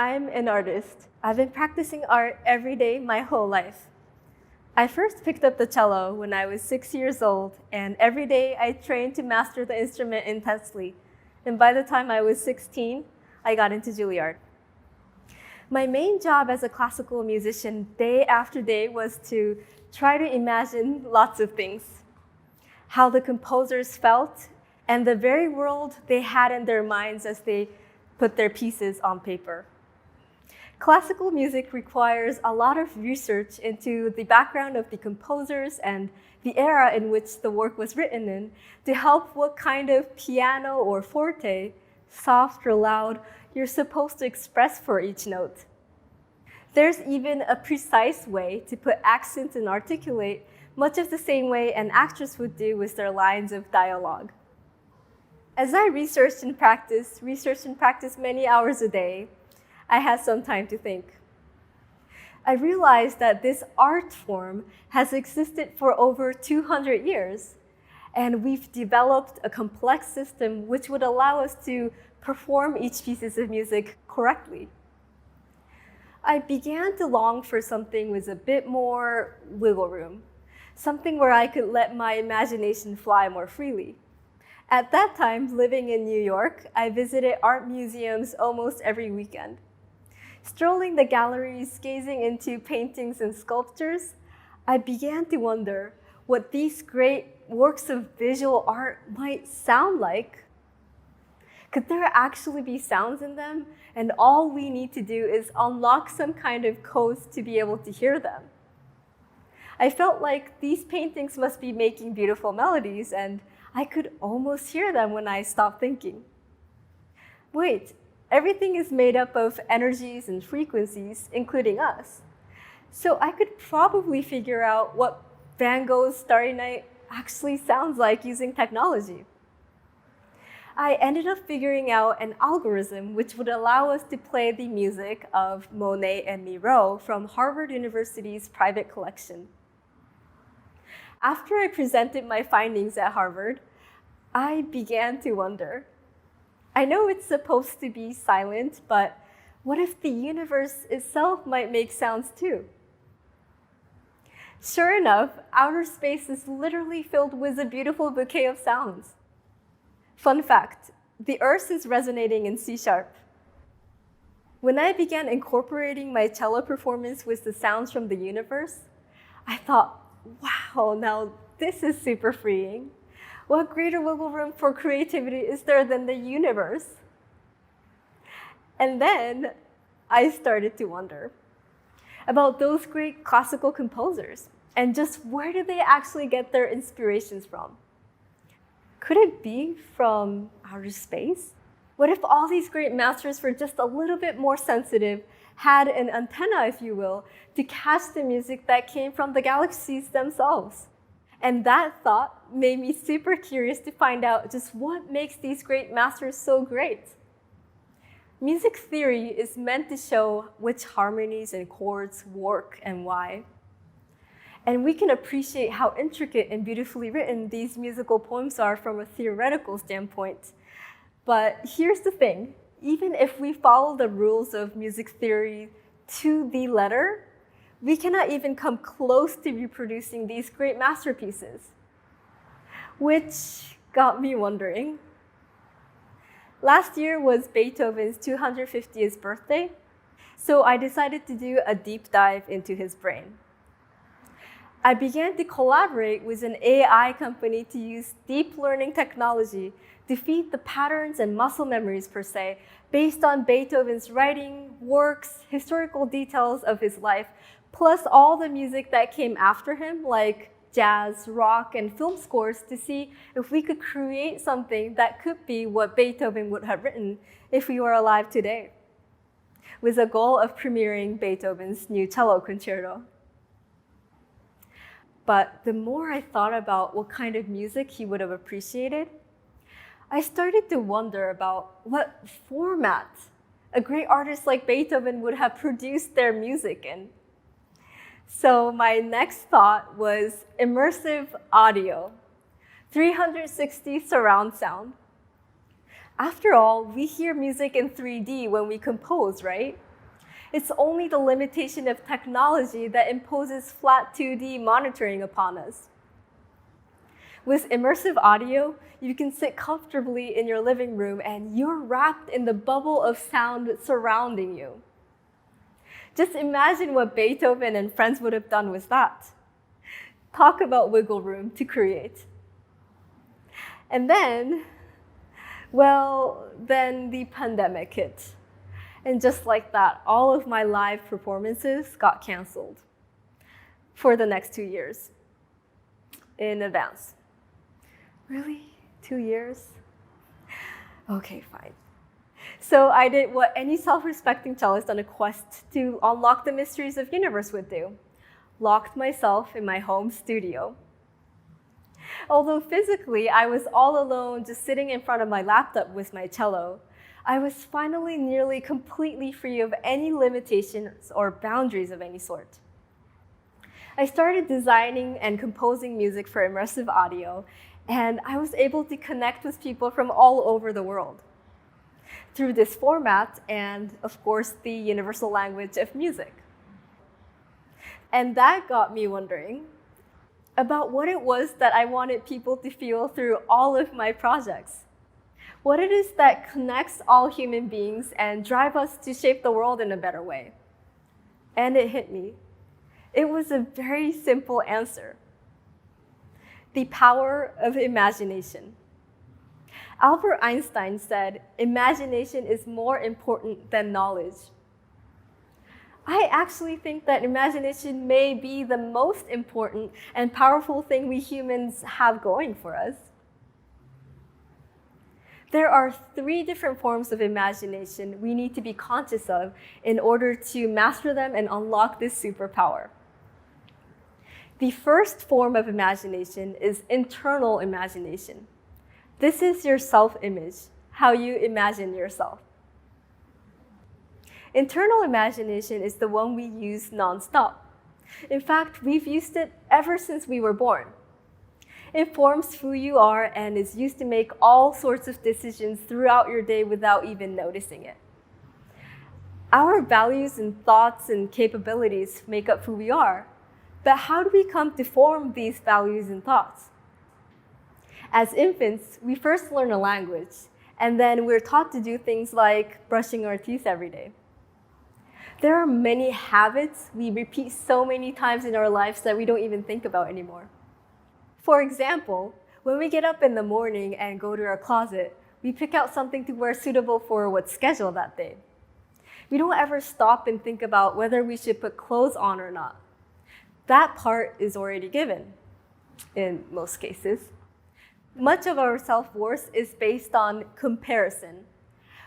I'm an artist. I've been practicing art every day my whole life. I first picked up the cello when I was 6 years old, and every day I trained to master the instrument intensely. And by the time I was 16, I got into Juilliard. My main job as a classical musician day after day was to try to imagine lots of things. How the composers felt and the very world they had in their minds as they put their pieces on paper. Classical music requires a lot of research into the background of the composers and the era in which the work was written in to help what kind of piano or forte, soft or loud, you're supposed to express for each note. There's even a precise way to put accents and articulate, much of the same way an actress would do with their lines of dialogue. As I researched and practiced many hours a day, I had some time to think. I realized that this art form has existed for over 200 years, and we've developed a complex system which would allow us to perform each piece of music correctly. I began to long for something with a bit more wiggle room, something where I could let my imagination fly more freely. At that time, living in New York, I visited art museums almost every weekend. Strolling the galleries, gazing into paintings and sculptures, I began to wonder what these great works of visual art might sound like. Could there actually be sounds in them, and all we need to do is unlock some kind of codes to be able to hear them? I felt like these paintings must be making beautiful melodies, and I could almost hear them when I stopped thinking. Wait, everything is made up of energies and frequencies, including us. So I could probably figure out what Van Gogh's Starry Night actually sounds like using technology. I ended up figuring out an algorithm which would allow us to play the music of Monet and Miro from Harvard University's private collection. After I presented my findings at Harvard, I began to wonder. I know it's supposed to be silent, but what if the universe itself might make sounds too? Sure enough, outer space is literally filled with a beautiful bouquet of sounds. Fun fact, the Earth is resonating in C#. When I began incorporating my cello performance with the sounds from the universe, I thought, wow, now this is super freeing. What greater wiggle room for creativity is there than the universe? And then I started to wonder about those great classical composers and just where do they actually get their inspirations from? Could it be from outer space? What if all these great masters were just a little bit more sensitive, had an antenna, if you will, to catch the music that came from the galaxies themselves? And that thought made me super curious to find out just what makes these great masters so great. Music theory is meant to show which harmonies and chords work and why. And we can appreciate how intricate and beautifully written these musical poems are from a theoretical standpoint. But here's the thing, even if we follow the rules of music theory to the letter, we cannot even come close to reproducing these great masterpieces. Which got me wondering. Last year was Beethoven's 250th birthday, so I decided to do a deep dive into his brain. I began to collaborate with an AI company to use deep learning technology to feed the patterns and muscle memories, per se, based on Beethoven's writing, works, historical details of his life, plus all the music that came after him, like jazz, rock, and film scores, to see if we could create something that could be what Beethoven would have written if he were alive today, with a goal of premiering Beethoven's new cello concerto. But the more I thought about what kind of music he would have appreciated, I started to wonder about what format a great artist like Beethoven would have produced their music in. So my next thought was immersive audio, 360 surround sound. After all, we hear music in 3D when we compose, right? It's only the limitation of technology that imposes flat 2D monitoring upon us. With immersive audio, you can sit comfortably in your living room and you're wrapped in the bubble of sound surrounding you. Just imagine what Beethoven and friends would have done with that. Talk about wiggle room to create. And then the pandemic hit. And just like that, all of my live performances got canceled for the next 2 years in advance. Really? 2 years? Okay, fine. So I did what any self-respecting cellist on a quest to unlock the mysteries of the universe would do. Locked myself in my home studio. Although physically I was all alone just sitting in front of my laptop with my cello, I was finally nearly completely free of any limitations or boundaries of any sort. I started designing and composing music for immersive audio, and I was able to connect with people from all over the world through this format and, of course, the universal language of music. And that got me wondering about what it was that I wanted people to feel through all of my projects. What it is that connects all human beings and drive us to shape the world in a better way. And it hit me. It was a very simple answer. The power of imagination. Albert Einstein said, imagination is more important than knowledge. I actually think that imagination may be the most important and powerful thing we humans have going for us. There are 3 different forms of imagination we need to be conscious of in order to master them and unlock this superpower. The first form of imagination is internal imagination. This is your self-image, how you imagine yourself. Internal imagination is the one we use nonstop. In fact, we've used it ever since we were born. It forms who you are and is used to make all sorts of decisions throughout your day without even noticing it. Our values and thoughts and capabilities make up who we are, but how do we come to form these values and thoughts? As infants, we first learn a language, and then we're taught to do things like brushing our teeth every day. There are many habits we repeat so many times in our lives that we don't even think about anymore. For example, when we get up in the morning and go to our closet, we pick out something to wear suitable for what's scheduled that day. We don't ever stop and think about whether we should put clothes on or not. That part is already given, in most cases. Much of our self-worth is based on comparison.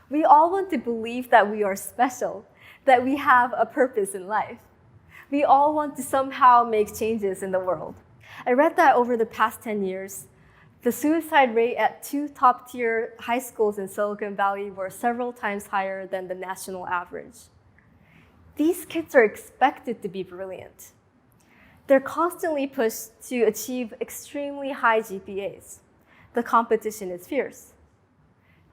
We all want to believe that we are special, that we have a purpose in life. We all want to somehow make changes in the world. I read that over the past 10 years, the suicide rate at 2 top-tier high schools in Silicon Valley were several times higher than the national average. These kids are expected to be brilliant. They're constantly pushed to achieve extremely high GPAs. The competition is fierce.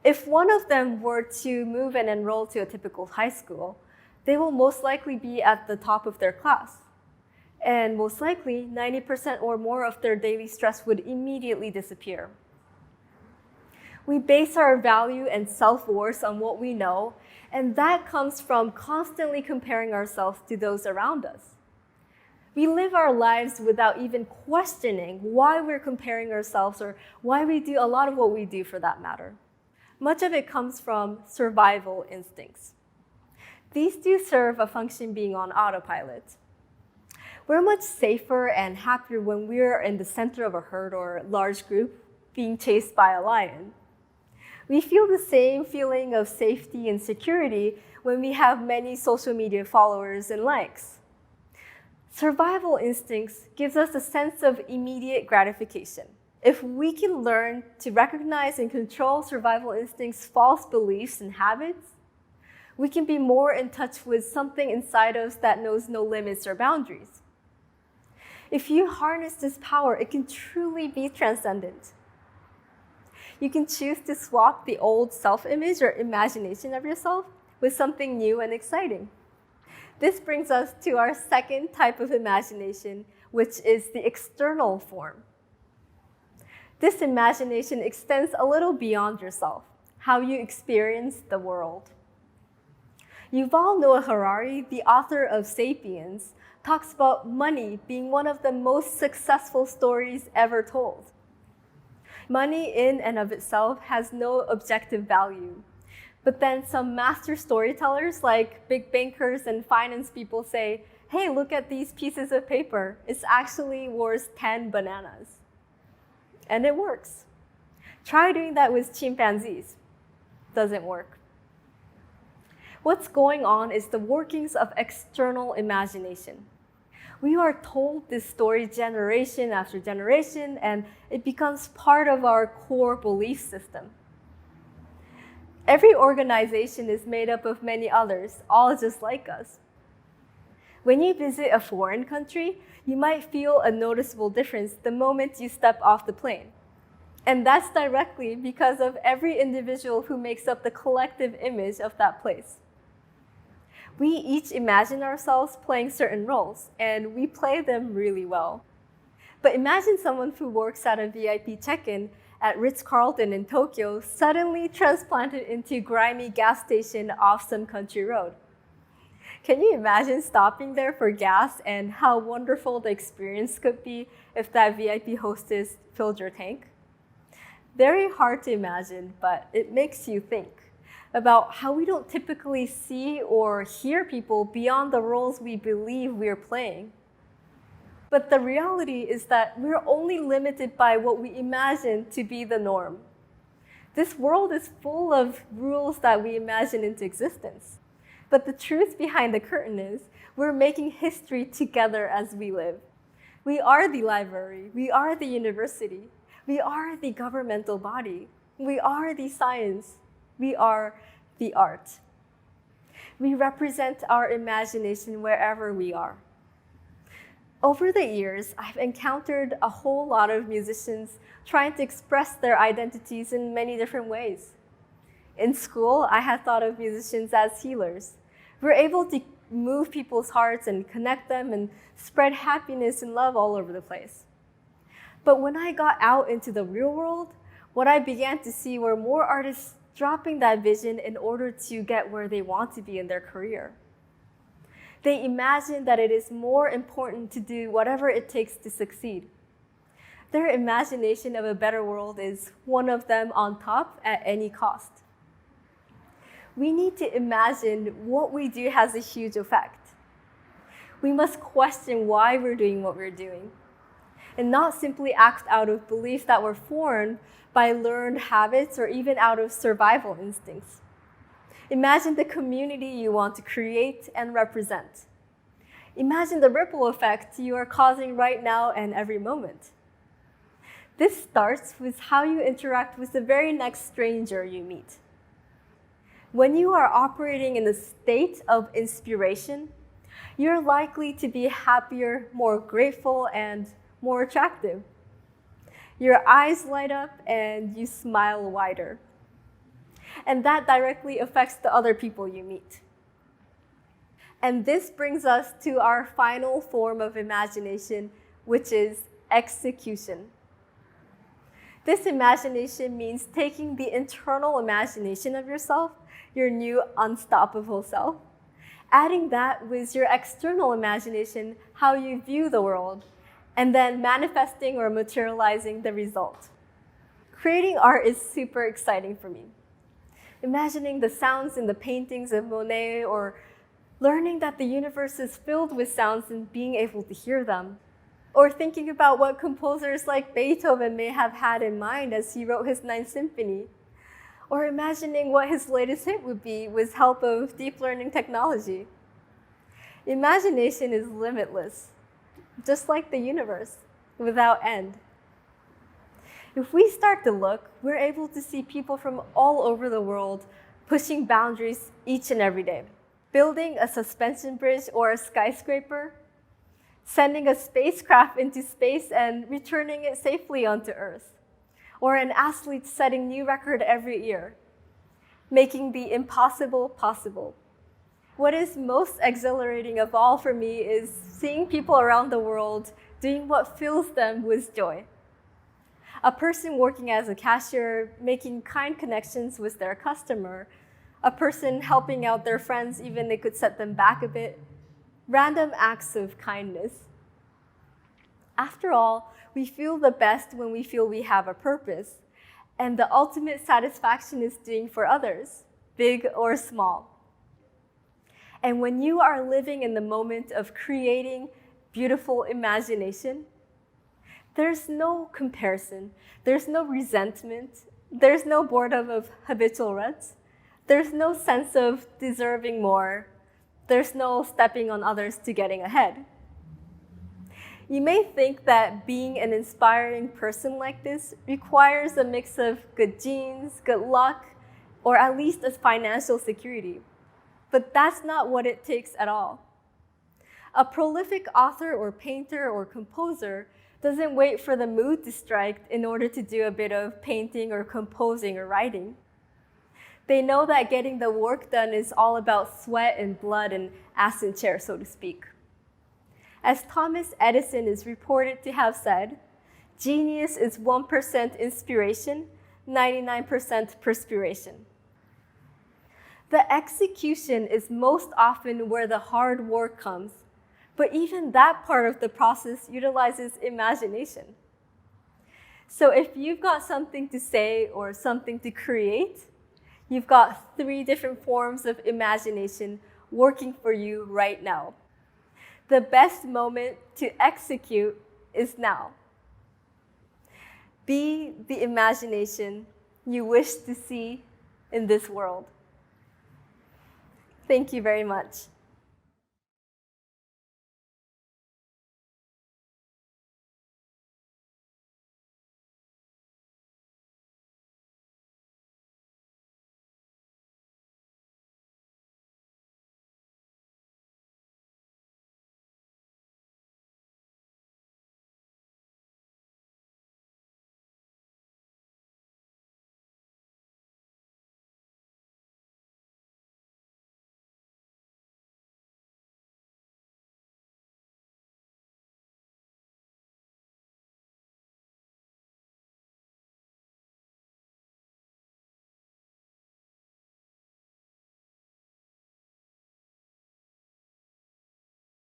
If one of them were to move and enroll to a typical high school, they will most likely be at the top of their class. And most likely, 90% or more of their daily stress would immediately disappear. We base our value and self-worth on what we know, and that comes from constantly comparing ourselves to those around us. We live our lives without even questioning why we're comparing ourselves or why we do a lot of what we do for that matter. Much of it comes from survival instincts. These do serve a function being on autopilot. We're much safer and happier when we're in the center of a herd or large group being chased by a lion. We feel the same feeling of safety and security when we have many social media followers and likes. Survival instincts gives us a sense of immediate gratification. If we can learn to recognize and control survival instincts' false beliefs and habits, we can be more in touch with something inside us that knows no limits or boundaries. If you harness this power, it can truly be transcendent. You can choose to swap the old self-image or imagination of yourself with something new and exciting. This brings us to our second type of imagination, which is the external form. This imagination extends a little beyond yourself, how you experience the world. Yuval Noah Harari, the author of *Sapiens*, talks about money being one of the most successful stories ever told. Money in and of itself has no objective value. But then some master storytellers like big bankers and finance people say, hey, look at these pieces of paper. It's actually worth 10 bananas. And it works. Try doing that with chimpanzees. Doesn't work. What's going on is the workings of external imagination. We are told this story generation after generation, and it becomes part of our core belief system. Every organization is made up of many others, all just like us. When you visit a foreign country, you might feel a noticeable difference the moment you step off the plane. And that's directly because of every individual who makes up the collective image of that place. We each imagine ourselves playing certain roles, and we play them really well. But imagine someone who works at a VIP check-in at Ritz-Carlton in Tokyo suddenly transplanted into a grimy gas station off some country road. Can you imagine stopping there for gas and how wonderful the experience could be if that VIP hostess filled your tank? Very hard to imagine, but it makes you think about how we don't typically see or hear people beyond the roles we believe we're playing. But the reality is that we're only limited by what we imagine to be the norm. This world is full of rules that we imagine into existence. But the truth behind the curtain is we're making history together as we live. We are the library. We are the university. We are the governmental body. We are the science. We are the art. We represent our imagination wherever we are. Over the years, I've encountered a whole lot of musicians trying to express their identities in many different ways. In school, I had thought of musicians as healers. We're able to move people's hearts and connect them and spread happiness and love all over the place. But when I got out into the real world, what I began to see were more artists dropping that vision in order to get where they want to be in their career. They imagine that it is more important to do whatever it takes to succeed. Their imagination of a better world is one of them on top at any cost. We need to imagine what we do has a huge effect. We must question why we're doing what we're doing, and not simply act out of belief that we're formed by learned habits or even out of survival instincts. Imagine the community you want to create and represent. Imagine the ripple effect you are causing right now and every moment. This starts with how you interact with the very next stranger you meet. When you are operating in a state of inspiration, you're likely to be happier, more grateful, and more attractive. Your eyes light up and you smile wider. And that directly affects the other people you meet. And this brings us to our final form of imagination, which is execution. This imagination means taking the internal imagination of yourself, your new unstoppable self, adding that with your external imagination, how you view the world, and then manifesting or materializing the result. Creating art is super exciting for me. Imagining the sounds in the paintings of Monet, or learning that the universe is filled with sounds and being able to hear them. Or thinking about what composers like Beethoven may have had in mind as he wrote his Ninth Symphony. Or imagining what his latest hit would be with help of deep learning technology. Imagination is limitless, just like the universe, without end. If we start to look, we're able to see people from all over the world pushing boundaries each and every day. Building a suspension bridge or a skyscraper, sending a spacecraft into space and returning it safely onto Earth, or an athlete setting new record every year, making the impossible possible. What is most exhilarating of all for me is seeing people around the world doing what fills them with joy. A person working as a cashier, making kind connections with their customer, a person helping out their friends even they could set them back a bit, random acts of kindness. After all, we feel the best when we feel we have a purpose, and the ultimate satisfaction is doing for others, big or small. And when you are living in the moment of creating beautiful imagination, there's no comparison, there's no resentment, there's no boredom of habitual ruts, there's no sense of deserving more, there's no stepping on others to getting ahead. You may think that being an inspiring person like this requires a mix of good genes, good luck, or at least a financial security. But that's not what it takes at all. A prolific author or painter or composer doesn't wait for the mood to strike in order to do a bit of painting or composing or writing. They know that getting the work done is all about sweat and blood and ass and chair, so to speak. As Thomas Edison is reported to have said, genius is 1% inspiration, 99% perspiration. The execution is most often where the hard work comes, but even that part of the process utilizes imagination. So if you've got something to say or something to create, you've got 3 different forms of imagination working for you right now. The best moment to execute is now. Be the imagination you wish to see in this world. Thank you very much.